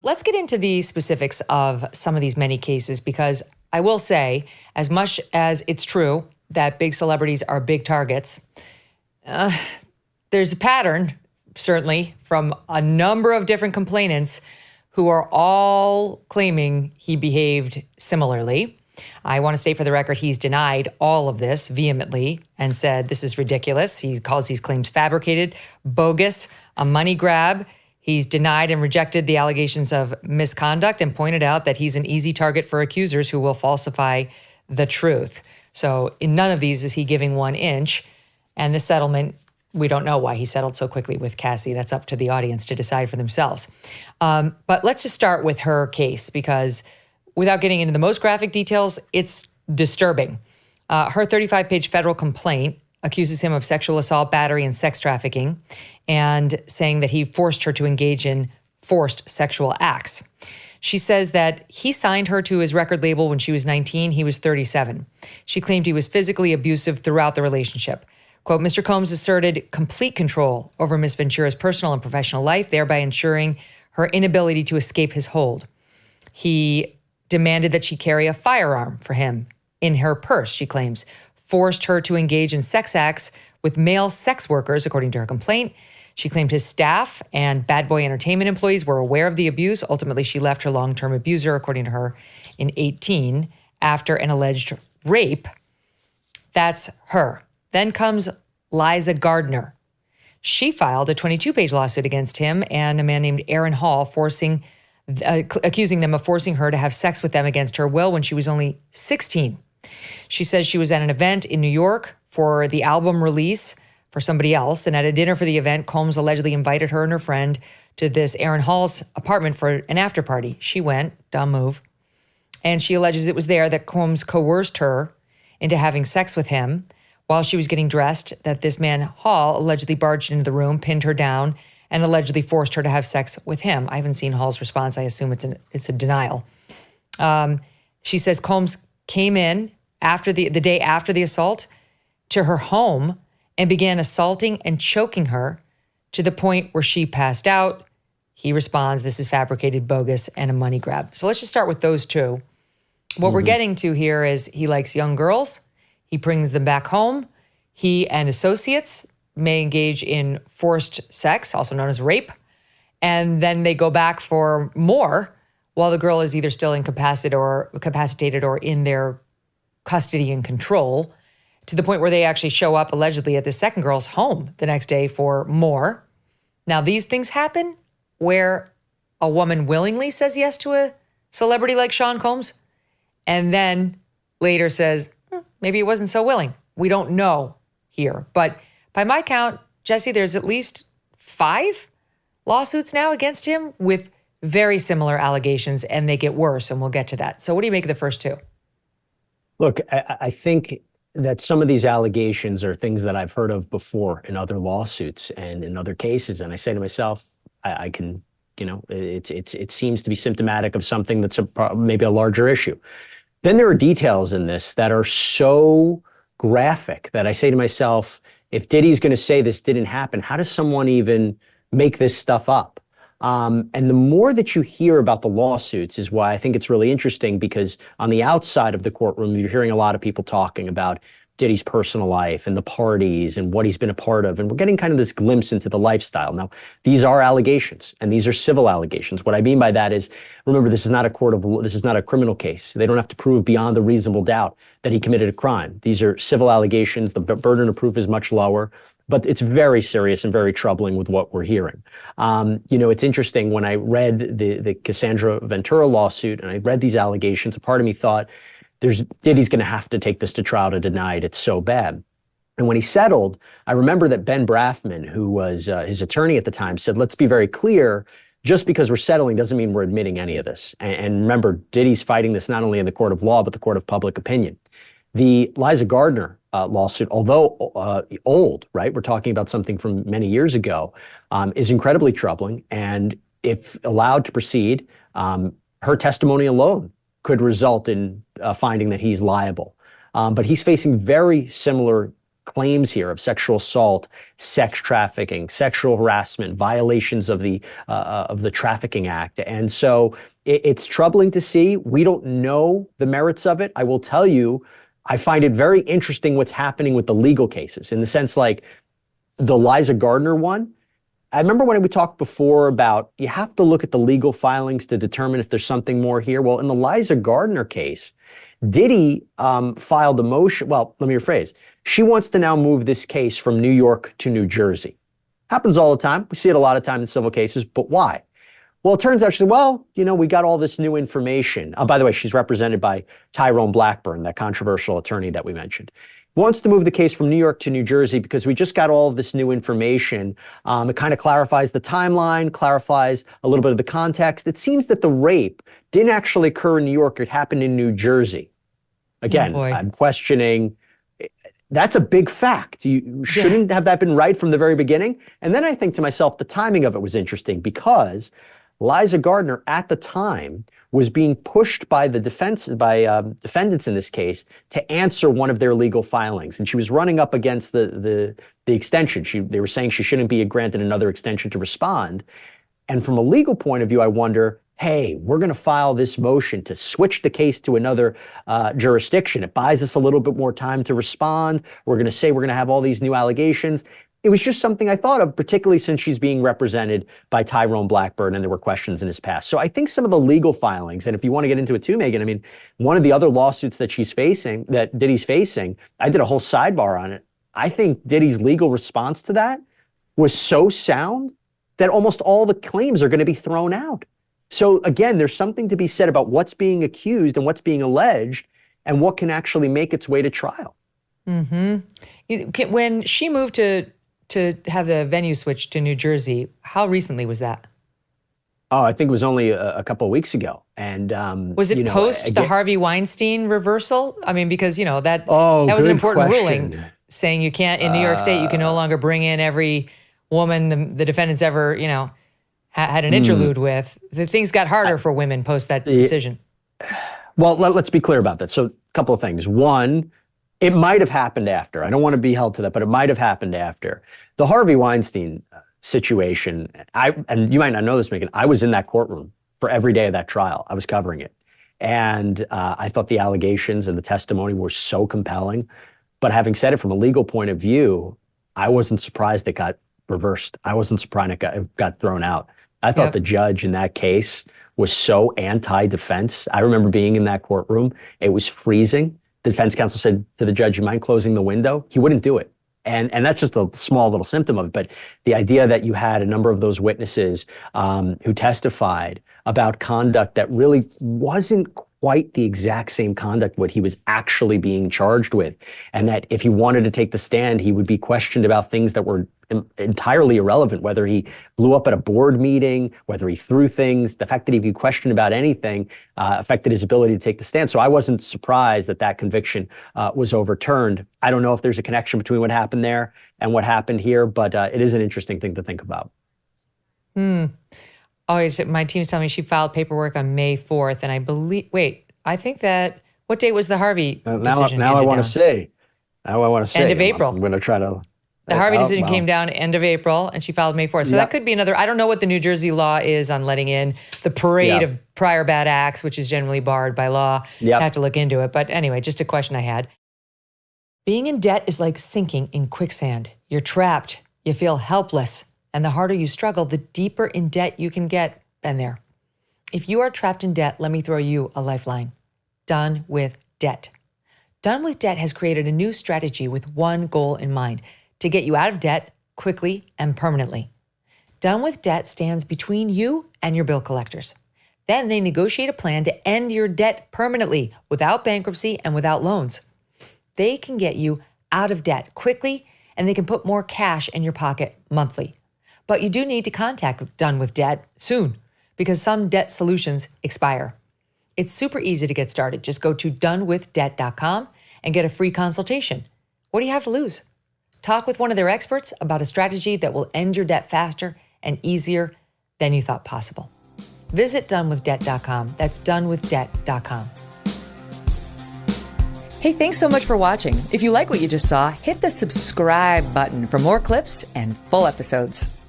Let's get into the specifics of some of these many cases, because I will say, as much as it's true that big celebrities are big targets, there's a pattern, certainly, from a number of different complainants who are all claiming he behaved similarly. I want to state for the record, he's denied all of this vehemently and said this is ridiculous. He calls these claims fabricated, bogus, a money grab. He's denied and rejected the allegations of misconduct and pointed out that he's an easy target for accusers who will falsify the truth. So in none of these is he giving 1 inch. And the settlement, we don't know why he settled so quickly with Cassie. That's up to the audience to decide for themselves. But let's just start with her case, because without getting into the most graphic details, it's disturbing. Her 35-page federal complaint accuses him of sexual assault, battery, and sex trafficking, and saying that he forced her to engage in forced sexual acts. She says that he signed her to his record label when she was 19. He was 37. She claimed he was physically abusive throughout the relationship. Quote, Mr. Combs asserted complete control over Ms. Ventura's personal and professional life, thereby ensuring her inability to escape his hold. He demanded that she carry a firearm for him in her purse, she claims, forced her to engage in sex acts with male sex workers, according to her complaint. She claimed his staff and Bad Boy Entertainment employees were aware of the abuse. Ultimately, she left her long-term abuser, according to her, in 18 after an alleged rape. That's her. Then comes Liza Gardner. She filed a 22-page lawsuit against him and a man named Aaron Hall, accusing them of forcing her to have sex with them against her will when she was only 16. She says she was at an event in New York for the album release for somebody else, and at a dinner for the event, Combs allegedly invited her and her friend to this Aaron Hall's apartment for an after party. She went, dumb move, and she alleges it was there that Combs coerced her into having sex with him while she was getting dressed, that this man Hall allegedly barged into the room, pinned her down, and allegedly forced her to have sex with him. I haven't seen Hall's response. I assume it's a denial. She says Combs came in after the day after the assault to her home and began assaulting and choking her to the point where she passed out. He responds, this is fabricated, bogus, and a money grab. So let's just start with those two. What we're getting to here is he likes young girls. He brings them back home. He and associates may engage in forced sex, also known as rape, and then they go back for more while the girl is either still incapacitated or in their custody and control, to the point where they actually show up allegedly at the second girl's home the next day for more. Now, these things happen where a woman willingly says yes to a celebrity like Sean Combs and then later says, maybe it wasn't so willing. We don't know here. But by my count, Jesse, there's at least 5 lawsuits now against him with very similar allegations, and they get worse, and we'll get to that. So what do you make of the first 2? Look, I think that some of these allegations are things that I've heard of before in other lawsuits and in other cases. And I say to myself, I can, it seems to be symptomatic of something that's maybe a larger issue. Then there are details in this that are so graphic that I say to myself, if Diddy's going to say this didn't happen, how does someone even make this stuff up? And the more that you hear about the lawsuits is why I think it's really interesting, because on the outside of the courtroom, you're hearing a lot of people talking about Diddy's personal life and the parties and what he's been a part of. And we're getting kind of this glimpse into the lifestyle. Now, these are allegations, and these are civil allegations. What I mean by that is, remember, this is not a court of law. This is not a criminal case. They don't have to prove beyond a reasonable doubt that he committed a crime. These are civil allegations. The burden of proof is much lower, but it's very serious and very troubling with what we're hearing. It's interesting, when I read the Cassandra Ventura lawsuit and I read these allegations, a part of me thought, Diddy's going to have to take this to trial to deny it. It's so bad. And when he settled, I remember that Ben Brafman, who was his attorney at the time, said, let's be very clear, just because we're settling doesn't mean we're admitting any of this. And remember, Diddy's fighting this not only in the court of law, but the court of public opinion. The Liza Gardner lawsuit, although old, right? We're talking about something from many years ago, is incredibly troubling. And if allowed to proceed, her testimony alone could result in finding that he's liable. But he's facing very similar claims here of sexual assault, sex trafficking, sexual harassment, violations of the Trafficking Act. And so it's troubling to see. We don't know the merits of it. I will tell you, I find it very interesting what's happening with the legal cases, in the sense like the Liza Gardner one. I remember when we talked before about you have to look at the legal filings to determine if there's something more here. Well, in the Liza Gardner case, Diddy filed a motion. Well, let me rephrase. She wants to now move this case from New York to New Jersey. Happens all the time. We see it a lot of time in civil cases, but why? Well, it turns out, she said, well, we got all this new information. By the way, she's represented by Tyrone Blackburn, that controversial attorney that we mentioned. Wants to move the case from New York to New Jersey because we just got all of this new information. It kind of clarifies the timeline, clarifies a little bit of the context. It seems that the rape didn't actually occur in New York. It happened in New Jersey. Again, I'm questioning. That's a big fact. You shouldn't have that been right from the very beginning. And then I think to myself, the timing of it was interesting because Liza Gardner at the time was being pushed by the defendants in this case to answer one of their legal filings. And she was running up against the extension. They were saying she shouldn't be granted another extension to respond. And from a legal point of view, I wonder, hey, we're going to file this motion to switch the case to another jurisdiction. It buys us a little bit more time to respond. We're going to say we're going to have all these new allegations. It was just something I thought of, particularly since she's being represented by Tyrone Blackburn and there were questions in his past. So I think some of the legal filings, and if you want to get into it too, Megyn, I mean, one of the other lawsuits that that Diddy's facing, I did a whole sidebar on it. I think Diddy's legal response to that was so sound that almost all the claims are going to be thrown out. So again, there's something to be said about what's being accused and what's being alleged and what can actually make its way to trial. Mm-hmm. When she moved to have the venue switched to New Jersey, how recently was that? Oh, I think it was only a couple of weeks ago. And was it post the Harvey Weinstein reversal? I mean, because that was an important ruling saying you can't, in New York State, you can no longer bring in every woman the defendants ever, had an interlude with. The things got harder for women post that decision. Well, let's be clear about that. So a couple of things. One, it might have happened after. I don't want to be held to that, but it might have happened after. The Harvey Weinstein situation, and you might not know this, Megyn, I was in that courtroom for every day of that trial. I was covering it. And I thought the allegations and the testimony were so compelling. But having said it from a legal point of view, I wasn't surprised it got reversed. I wasn't surprised it got thrown out. I thought the judge in that case was so anti-defense. I remember being in that courtroom. It was freezing. The defense counsel said to the judge, you mind closing the window? He wouldn't do it. And that's just a small little symptom of it. But the idea that you had a number of those witnesses who testified about conduct that really wasn't quite the exact same conduct what he was actually being charged with, and that if he wanted to take the stand, he would be questioned about things that were entirely irrelevant, whether he blew up at a board meeting, whether he threw things, the fact that he could question about anything affected his ability to take the stand. So I wasn't surprised that conviction was overturned. I don't know if there's a connection between what happened there and what happened here, but it is an interesting thing to think about. Oh, my team's telling me she filed paperwork on May 4th, and I think that, what date was the Harvey decision? Now I want to say. End of April. I'm going to try to. The Harvey decision came down end of April, and she filed May 4th. So that could be another, I don't know what the New Jersey law is on letting in the parade of prior bad acts, which is generally barred by law. I have to look into it. But anyway, just a question I had. Being in debt is like sinking in quicksand. You're trapped. You feel helpless. And the harder you struggle, the deeper in debt you can get. Been there. If you are trapped in debt, let me throw you a lifeline. Done with Debt. Done with Debt has created a new strategy with one goal in mind: to get you out of debt quickly and permanently. Done with Debt stands between you and your bill collectors. Then they negotiate a plan to end your debt permanently without bankruptcy and without loans. They can get you out of debt quickly, and they can put more cash in your pocket monthly. But you do need to contact Done with Debt soon, because some debt solutions expire. It's super easy to get started. Just go to donewithdebt.com and get a free consultation. What do you have to lose? Talk with one of their experts about a strategy that will end your debt faster and easier than you thought possible. Visit donewithdebt.com. That's donewithdebt.com. Hey, thanks so much for watching. If you like what you just saw, hit the subscribe button for more clips and full episodes.